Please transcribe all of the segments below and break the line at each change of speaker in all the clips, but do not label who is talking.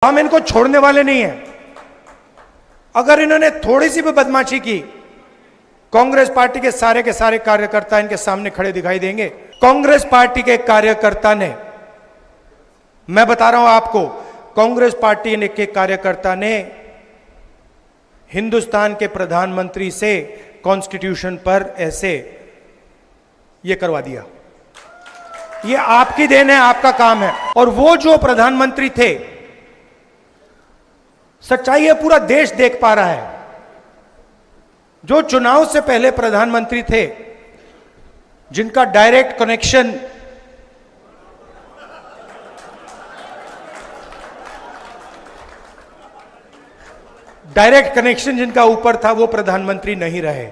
हम इनको छोड़ने वाले नहीं हैं। अगर इन्होंने थोड़ी सी भी बदमाशी की, कांग्रेस पार्टी के सारे कार्यकर्ता इनके सामने खड़े दिखाई देंगे। कांग्रेस पार्टी के कार्यकर्ता ने, मैं बता रहा हूं आपको, कांग्रेस पार्टी के कार्यकर्ता ने हिंदुस्तान के प्रधानमंत्री से कॉन्स्टिट्यूशन पर ऐसे ये करवा दिया। ये आपकी देन है, आपका काम है। और वो जो प्रधानमंत्री थे, सच्चाई है पूरा देश देख पा रहा है, जो चुनाव से पहले प्रधानमंत्री थे, जिनका डायरेक्ट कनेक्शन जिनका ऊपर था, वो प्रधानमंत्री नहीं रहे।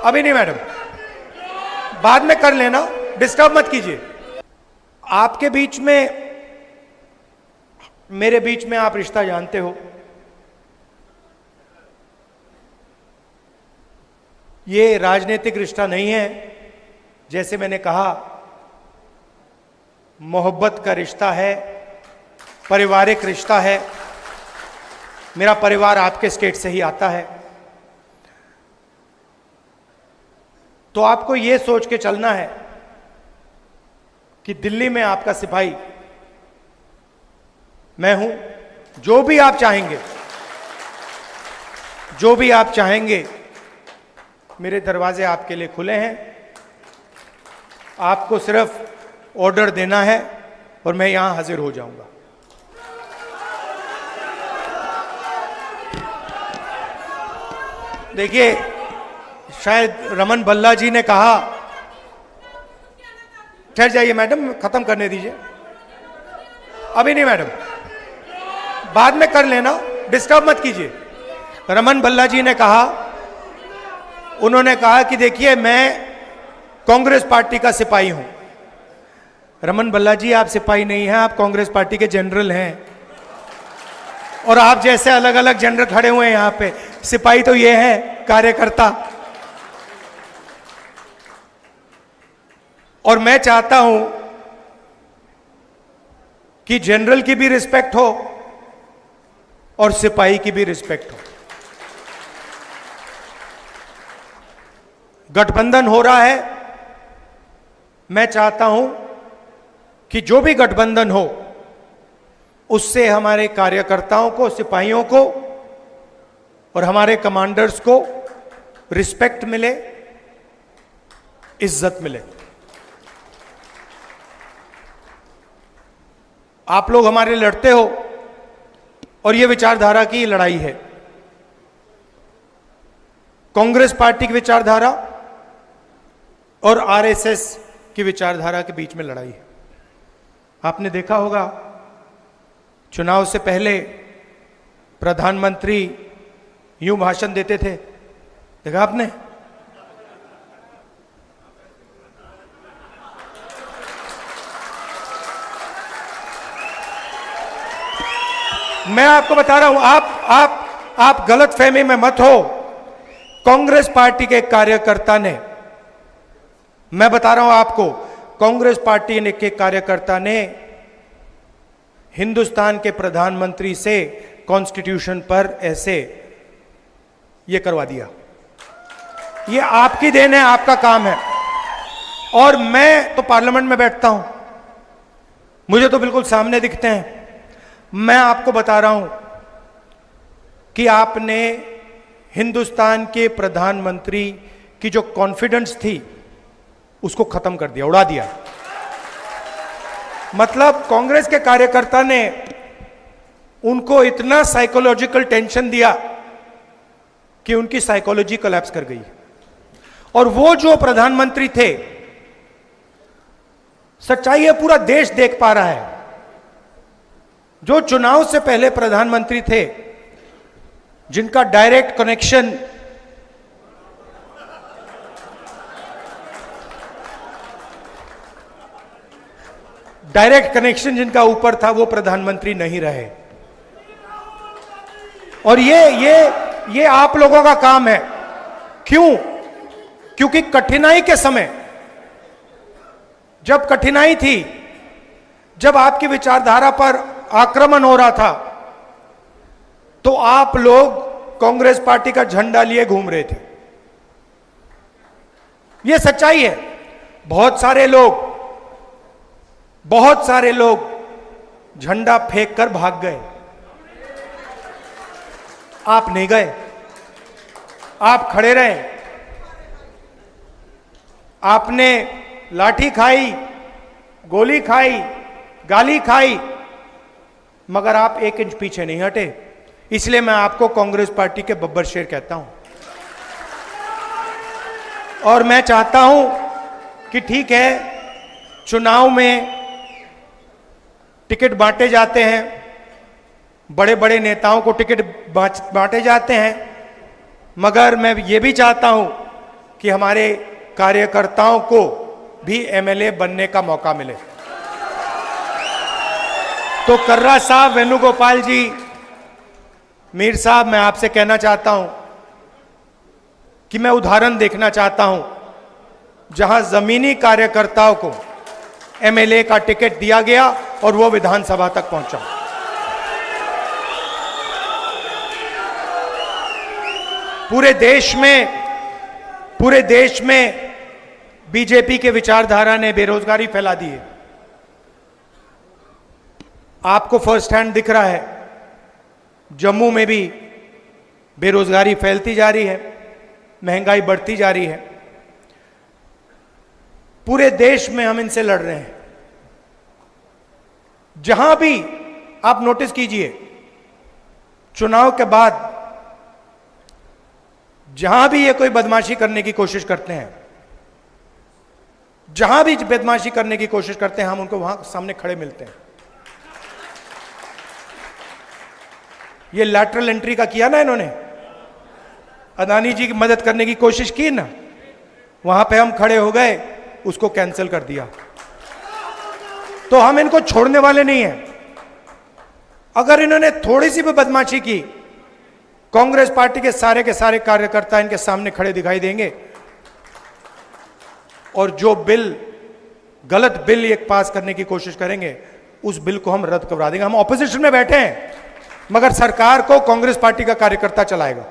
अभी नहीं मैडम, बाद में कर लेना, डिस्टर्ब मत कीजिए। आपके बीच में, मेरे बीच में आप रिश्ता जानते हो। ये राजनीतिक रिश्ता नहीं है, जैसे मैंने कहा, मोहब्बत का रिश्ता है, पारिवारिक रिश्ता है। मेरा परिवार आपके स्टेट से ही आता है। तो आपको यह सोच के चलना है कि दिल्ली में आपका सिपाही मैं हूं। जो भी आप चाहेंगे, मेरे दरवाजे आपके लिए खुले हैं। आपको सिर्फ ऑर्डर देना है और मैं यहां हाजिर हो जाऊंगा। देखिए, शायद रमन भल्ला जी ने कहा, ठहर जाइए मैडम, खत्म करने दीजिए। अभी नहीं मैडम, बाद में कर लेना, डिस्टर्ब मत कीजिए। रमन भल्ला जी ने कहा, उन्होंने कहा कि देखिए, मैं कांग्रेस पार्टी का सिपाही हूं। रमन भल्ला जी, आप सिपाही नहीं हैं, आप कांग्रेस पार्टी के जनरल हैं। और आप जैसे अलग अलग जनरल खड़े हुए हैं यहां पे। सिपाही तो ये है, कार्यकर्ता। और मैं चाहता हूं कि जनरल की भी रिस्पेक्ट हो और सिपाही की भी रिस्पेक्ट हो। गठबंधन हो रहा है, मैं चाहता हूं कि जो भी गठबंधन हो, उससे हमारे कार्यकर्ताओं को, सिपाहियों को और हमारे कमांडर्स को रिस्पेक्ट मिले, इज्जत मिले। आप लोग हमारे लड़ते हो और यह विचारधारा की लड़ाई है। कांग्रेस पार्टी की विचारधारा और आरएसएस की विचारधारा के बीच में लड़ाई है। आपने देखा होगा, चुनाव से पहले प्रधानमंत्री यूं भाषण देते थे, देखा आपने? मैं आपको बता रहा हूं, आप गलत फहमी में मत हो। कांग्रेस पार्टी के कार्यकर्ता ने, मैं बता रहा हूं आपको, कांग्रेस पार्टी के कार्यकर्ता ने हिंदुस्तान के प्रधानमंत्री से कॉन्स्टिट्यूशन पर ऐसे ये करवा दिया। ये आपकी देन है, आपका काम है। और मैं तो पार्लियामेंट में बैठता हूं, मुझे तो बिल्कुल सामने दिखते हैं। मैं आपको बता रहा हूं कि आपने हिंदुस्तान के प्रधानमंत्री की जो कॉन्फिडेंस थी, उसको खत्म कर दिया, उड़ा दिया। मतलब कांग्रेस के कार्यकर्ता ने उनको इतना साइकोलॉजिकल टेंशन दिया कि उनकी साइकोलॉजी कोलैप्स कर गई। और वो जो प्रधानमंत्री थे, सच्चाई है पूरा देश देख पा रहा है, जो चुनाव से पहले प्रधानमंत्री थे, जिनका डायरेक्ट कनेक्शन जिनका ऊपर था, वो प्रधानमंत्री नहीं रहे। और ये आप लोगों का काम है। क्यों? क्योंकि कठिनाई के समय, जब कठिनाई थी, जब आपकी विचारधारा पर आक्रमण हो रहा था तो आप लोग कांग्रेस पार्टी का झंडा लिए घूम रहे थे। यह सच्चाई है। बहुत सारे लोग झंडा फेंक कर भाग गए। आप नहीं गए, आप खड़े रहे। आपने लाठी खाई, गोली खाई, गाली खाई, मगर आप 1 इंच पीछे नहीं हटे। इसलिए मैं आपको कांग्रेस पार्टी के बब्बर शेर कहता हूं। और मैं चाहता हूं कि ठीक है, चुनाव में टिकट बांटे जाते हैं, बड़े बड़े नेताओं को टिकट बांटे जाते हैं, मगर मैं ये भी चाहता हूं कि हमारे कार्यकर्ताओं को भी एमएलए बनने का मौका मिले। तो कर्रा साहब, वेणुगोपाल जी, मीर साहब, मैं आपसे कहना चाहता हूं कि मैं उदाहरण देखना चाहता हूं जहां जमीनी कार्यकर्ताओं को एमएलए का टिकट दिया गया और वो विधानसभा तक पहुंचा। पूरे देश में बीजेपी के विचारधारा ने बेरोजगारी फैला दी है। आपको फर्स्ट हैंड दिख रहा है, जम्मू में भी बेरोजगारी फैलती जा रही है, महंगाई बढ़ती जा रही है। पूरे देश में हम इनसे लड़ रहे हैं। जहां भी आप नोटिस कीजिए, चुनाव के बाद जहां भी ये कोई बदमाशी करने की कोशिश करते हैं, जहां भी बदमाशी करने की कोशिश करते हैं, हम उनको वहां सामने खड़े मिलते हैं। ये लैटरल एंट्री का किया ना इन्होंने, अदानी जी की मदद करने की कोशिश की ना, वहां पे हम खड़े हो गए, उसको कैंसिल कर दिया। तो हम इनको छोड़ने वाले नहीं हैं। अगर इन्होंने थोड़ी सी भी बदमाशी की, कांग्रेस पार्टी के सारे कार्यकर्ता इनके सामने खड़े दिखाई देंगे और जो गलत बिल एक पास करने की कोशिश करेंगे, उस बिल को हम रद्द करवा देंगे। हम ऑपोजिशन में बैठे हैं, मगर सरकार को कांग्रेस पार्टी का कार्यकर्ता चलाएगा।